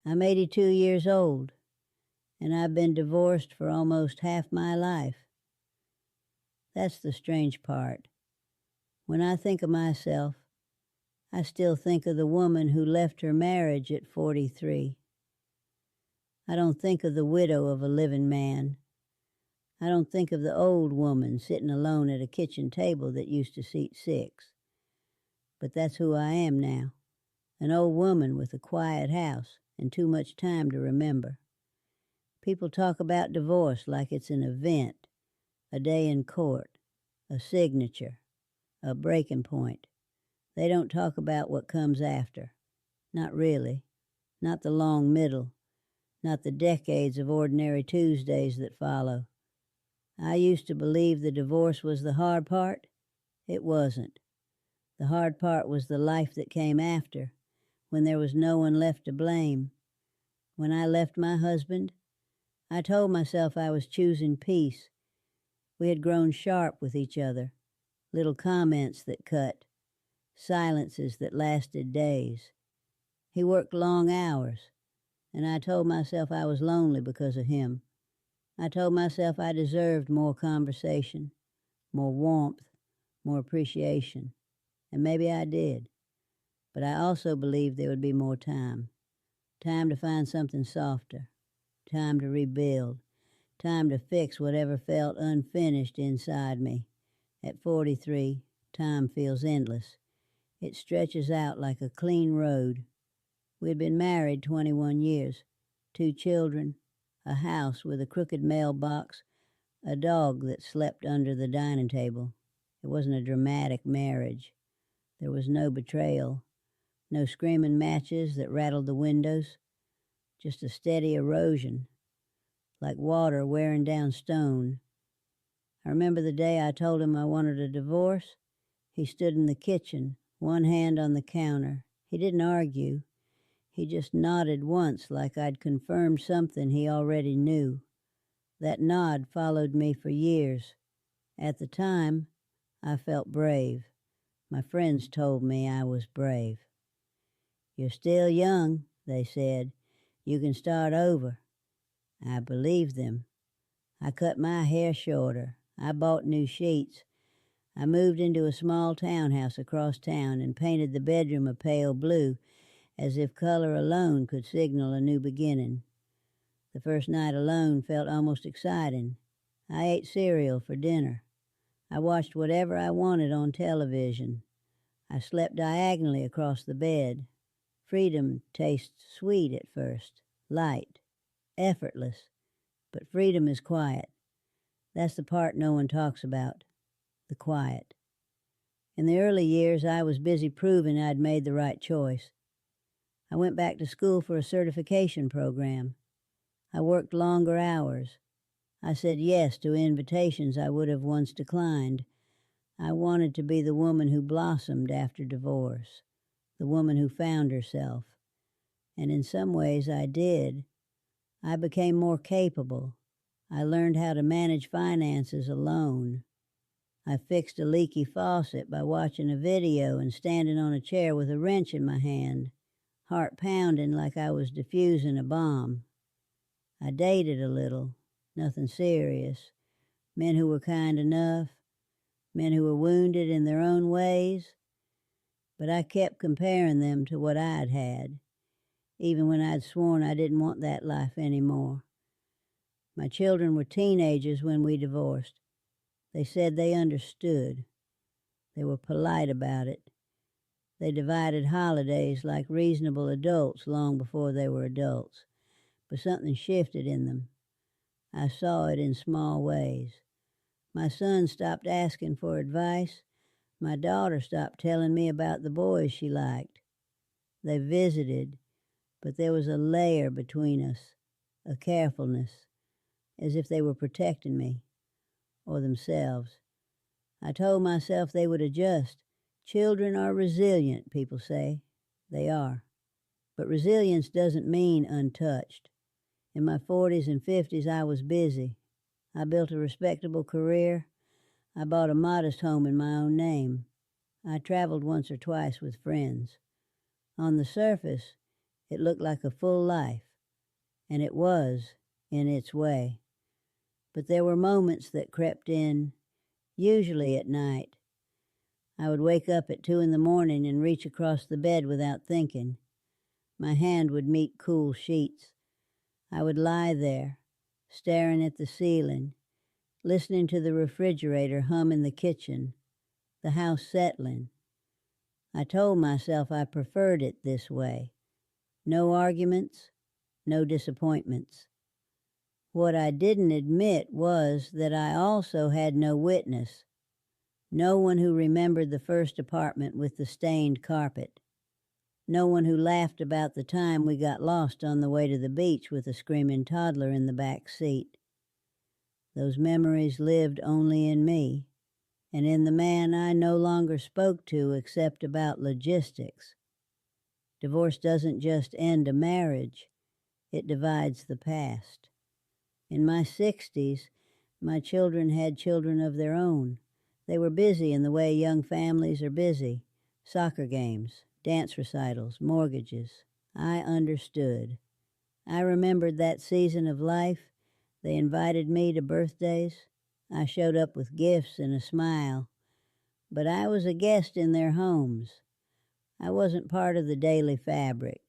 I'm 82 years old, and I've been divorced for almost half my life. That's the strange part. When I think of myself, I still think of the woman who left her marriage at 43. I don't think of the widow of a living man. I don't think of the old woman sitting alone at a kitchen table that used to seat 6. But that's who I am now, an old woman with a quiet house and too much time to remember. People talk about divorce like it's an event, a day in court, a signature, a breaking point. They don't talk about what comes after. Not really. Not the long middle. Not the decades of ordinary Tuesdays that follow. I used to believe the divorce was the hard part. It wasn't. The hard part was the life that came after, when there was no one left to blame. When I left my husband, I told myself I was choosing peace. We had grown sharp with each other, little comments that cut, silences that lasted days. He worked long hours, and I told myself I was lonely because of him. I told myself I deserved more conversation, more warmth, more appreciation, and maybe I did. But I also believed there would be more time to find something softer, time to rebuild, time to fix whatever felt unfinished inside me. At 43, time feels endless. It stretches out like a clean road. We had been married 21 years, 2 children, a house with a crooked mailbox, a dog that slept under the dining table. It wasn't a dramatic marriage. There was no betrayal, no screaming matches that rattled the windows, just a steady erosion, like water wearing down stone. I remember the day I told him I wanted a divorce. He stood in the kitchen, one hand on the counter. He didn't argue. He just nodded once like I'd confirmed something he already knew. That nod followed me for years. At the time, I felt brave. My friends told me I was brave. "You're still young," they said. "You can start over." I believed them. I cut my hair shorter. I bought new sheets. I moved into a small townhouse across town and painted the bedroom a pale blue, as if color alone could signal a new beginning. The first night alone felt almost exciting. I ate cereal for dinner. I watched whatever I wanted on television. I slept diagonally across the bed. Freedom tastes sweet at first, light, effortless, but freedom is quiet. That's the part no one talks about, the quiet. In the early years, I was busy proving I'd made the right choice. I went back to school for a certification program. I worked longer hours. I said yes to invitations I would have once declined. I wanted to be the woman who blossomed after divorce, the woman who found herself. And in some ways I did. I became more capable. I learned how to manage finances alone. I fixed a leaky faucet by watching a video and standing on a chair with a wrench in my hand, heart pounding like I was defusing a bomb. I dated a little, nothing serious, men who were kind enough, men who were wounded in their own ways, but I kept comparing them to what I'd had, even when I'd sworn I didn't want that life anymore. My children were teenagers when we divorced. They said they understood. They were polite about it. They divided holidays like reasonable adults long before they were adults. But something shifted in them. I saw it in small ways. My son stopped asking for advice. My daughter stopped telling me about the boys she liked. They visited, but there was a layer between us, a carefulness, as if they were protecting me, or themselves. I told myself they would adjust. Children are resilient, people say. They are. But resilience doesn't mean untouched. In my 40s and 50s, I was busy. I built a respectable career. I bought a modest home in my own name. I traveled once or twice with friends. On the surface, It looked like a full life, and it was, in its way. But there were moments that crept in, usually at night. I would wake up at 2 in the morning and reach across the bed without thinking. My hand would meet cool sheets. I would lie there, staring at the ceiling, listening to the refrigerator hum in the kitchen, the house settling. I told myself I preferred it this way. No arguments, no disappointments. What I didn't admit was that I also had no witness, no one who remembered the first apartment with the stained carpet, no one who laughed about the time we got lost on the way to the beach with a screaming toddler in the back seat. Those memories lived only in me, and in the man I no longer spoke to except about logistics. Divorce doesn't just end a marriage, it divides the past. In my 60s, my children had children of their own. They were busy in the way young families are busy. Soccer games, dance recitals, mortgages. I understood. I remembered that season of life. They invited me to birthdays. I showed up with gifts and a smile. But I was a guest in their homes. I wasn't part of the daily fabric.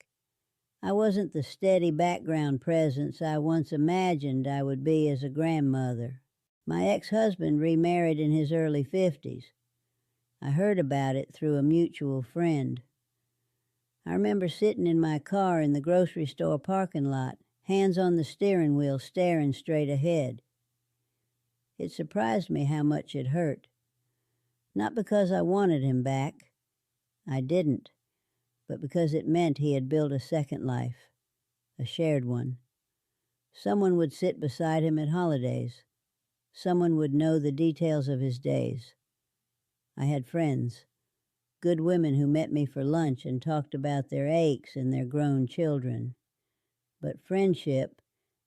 I wasn't the steady background presence I once imagined I would be as a grandmother. My ex-husband remarried in his early 50s. I heard about it through a mutual friend. I remember sitting in my car in the grocery store parking lot, hands on the steering wheel, staring straight ahead. It surprised me how much it hurt. Not because I wanted him back. I didn't. But because it meant he had built a second life, a shared one. Someone would sit beside him at holidays. Someone would know the details of his days. I had friends, good women who met me for lunch and talked about their aches and their grown children. But friendship,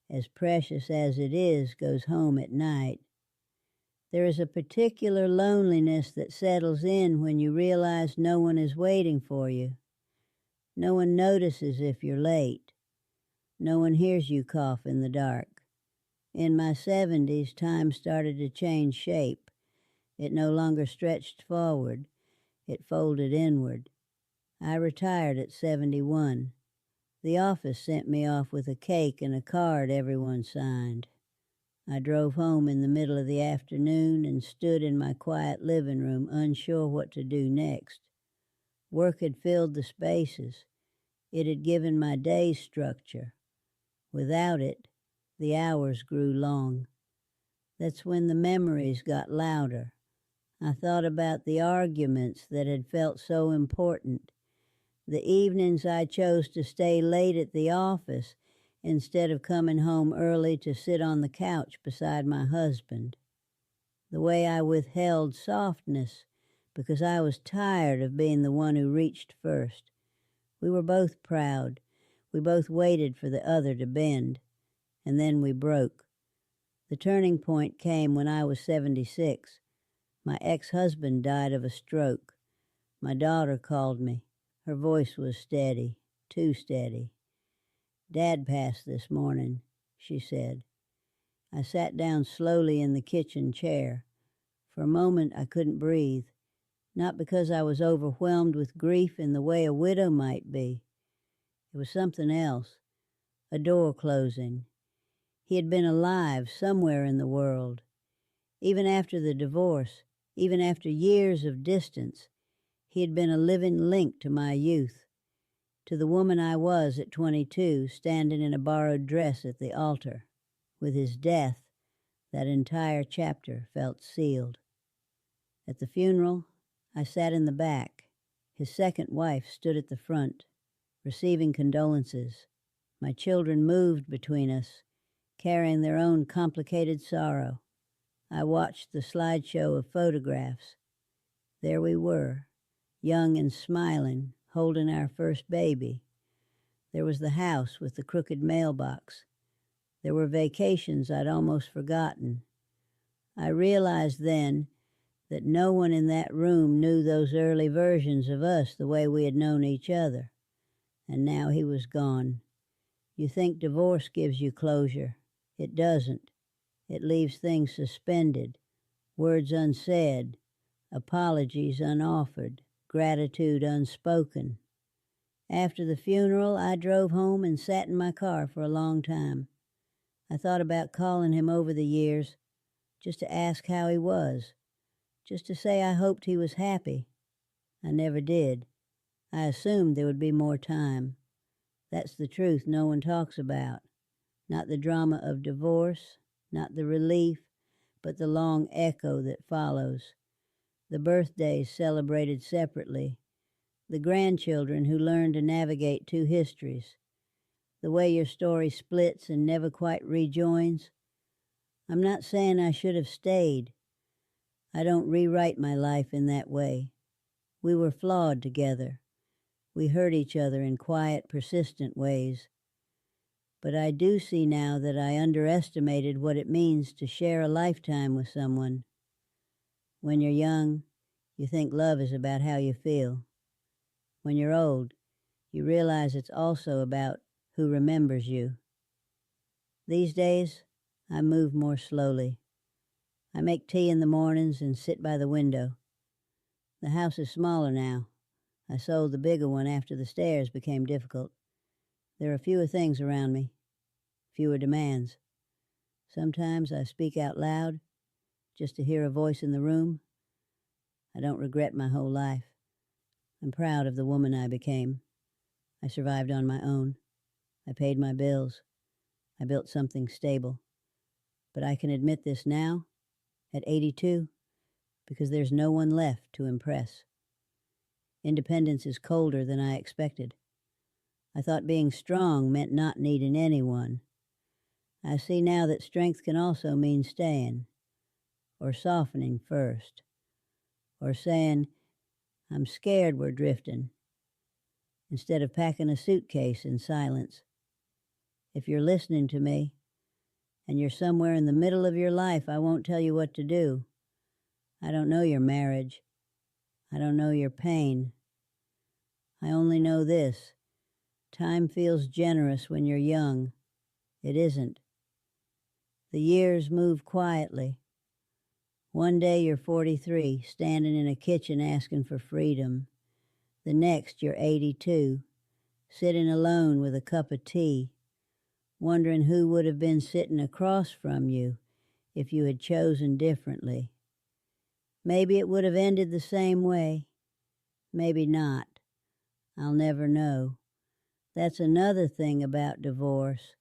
as precious as it is, goes home at night. There is a particular loneliness that settles in when you realize no one is waiting for you. No one notices if you're late. No one hears you cough in the dark. In my 70s, time started to change shape. It no longer stretched forward. It folded inward. I retired at 71. The office sent me off with a cake and a card everyone signed. I drove home in the middle of the afternoon and stood in my quiet living room, unsure what to do next. Work had filled the spaces. It had given my day structure. Without it, the hours grew long. That's when the memories got louder. I thought about the arguments that had felt so important, the evenings I chose to stay late at the office instead of coming home early to sit on the couch beside my husband, the way I withheld softness because I was tired of being the one who reached first. We were both proud. We both waited for the other to bend, and then we broke. The turning point came when I was 76. My ex-husband died of a stroke. My daughter called me. Her voice was steady, too steady. "Dad passed this morning," she said. I sat down slowly in the kitchen chair. For a moment I couldn't breathe, not because I was overwhelmed with grief in the way a widow might be. It was something else, a door closing. He had been alive somewhere in the world. Even after the divorce, even after years of distance, he had been a living link to my youth, to the woman I was at 22, standing in a borrowed dress at the altar. With his death, that entire chapter felt sealed. At the funeral, I sat in the back. His second wife stood at the front, receiving condolences. My children moved between us, carrying their own complicated sorrow. I watched the slideshow of photographs. There we were, young and smiling, holding our first baby. There was the house with the crooked mailbox. There were vacations I'd almost forgotten. I realized then that no one in that room knew those early versions of us the way we had known each other. and now he was gone. You think divorce gives you closure. It doesn't. It leaves things suspended, words unsaid, apologies unoffered, gratitude unspoken. After the funeral, I drove home and sat in my car for a long time. I thought about calling him over the years, just to ask how he was, just to say I hoped he was happy. I never did. I assumed there would be more time. That's the truth no one talks about. Not the drama of divorce, not the relief, but the long echo that follows. The birthdays celebrated separately. The grandchildren who learn to navigate two histories. The way your story splits and never quite rejoins. I'm not saying I should have stayed. I don't rewrite my life in that way. We were flawed together. We hurt each other in quiet, persistent ways. But I do see now that I underestimated what it means to share a lifetime with someone. When you're young, you think love is about how you feel. When you're old, you realize it's also about who remembers you. These days, I move more slowly. I make tea in the mornings and sit by the window. The house is smaller now. I sold the bigger one after the stairs became difficult. There are fewer things around me, fewer demands. Sometimes I speak out loud, just to hear a voice in the room. I don't regret my whole life. I'm proud of the woman I became. I survived on my own. I paid my bills. I built something stable. But I can admit this now, at 82, because there's no one left to impress. Independence is colder than I expected. I thought being strong meant not needing anyone. I see now that strength can also mean staying, or softening first, or saying, I'm scared we're drifting, instead of packing a suitcase in silence. If you're listening to me, and you're somewhere in the middle of your life, I won't tell you what to do. I don't know your marriage. I don't know your pain. I only know this. Time feels generous when you're young. It isn't. The years move quietly. One day you're 43, standing in a kitchen asking for freedom. The next you're 82, sitting alone with a cup of tea, wondering who would have been sitting across from you if you had chosen differently. Maybe it would have ended the same way. Maybe not. I'll never know. That's another thing about divorce.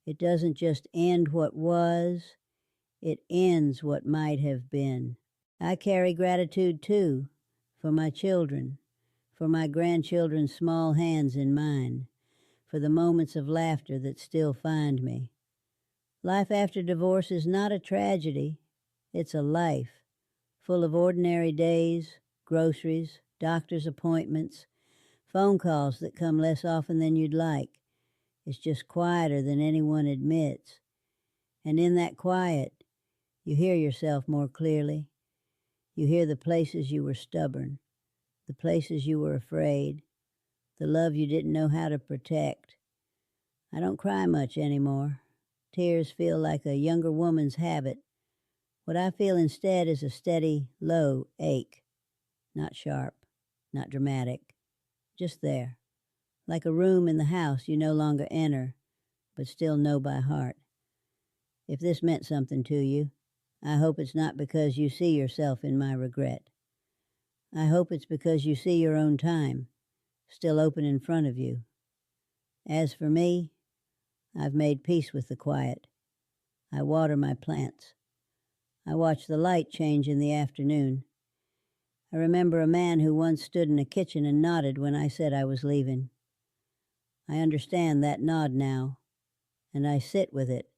It doesn't just end what was, it ends what might have been. I carry gratitude too, for my children, for my grandchildren's small hands in mine, for the moments of laughter that still find me. Life after divorce is not a tragedy. It's a life, full of ordinary days, groceries, doctor's appointments, phone calls that come less often than you'd like. It's just quieter than anyone admits. And in that quiet, you hear yourself more clearly. You hear the places you were stubborn, the places you were afraid, the love you didn't know how to protect. I don't cry much anymore. Tears feel like a younger woman's habit. What I feel instead is a steady, low ache. Not sharp, not dramatic, just there. Like a room in the house you no longer enter, but still know by heart. If this meant something to you, I hope it's not because you see yourself in my regret. I hope it's because you see your own time, still open in front of you. As for me, I've made peace with the quiet. I water my plants. I watch the light change in the afternoon. I remember a man who once stood in a kitchen and nodded when I said I was leaving. I understand that nod now, and I sit with it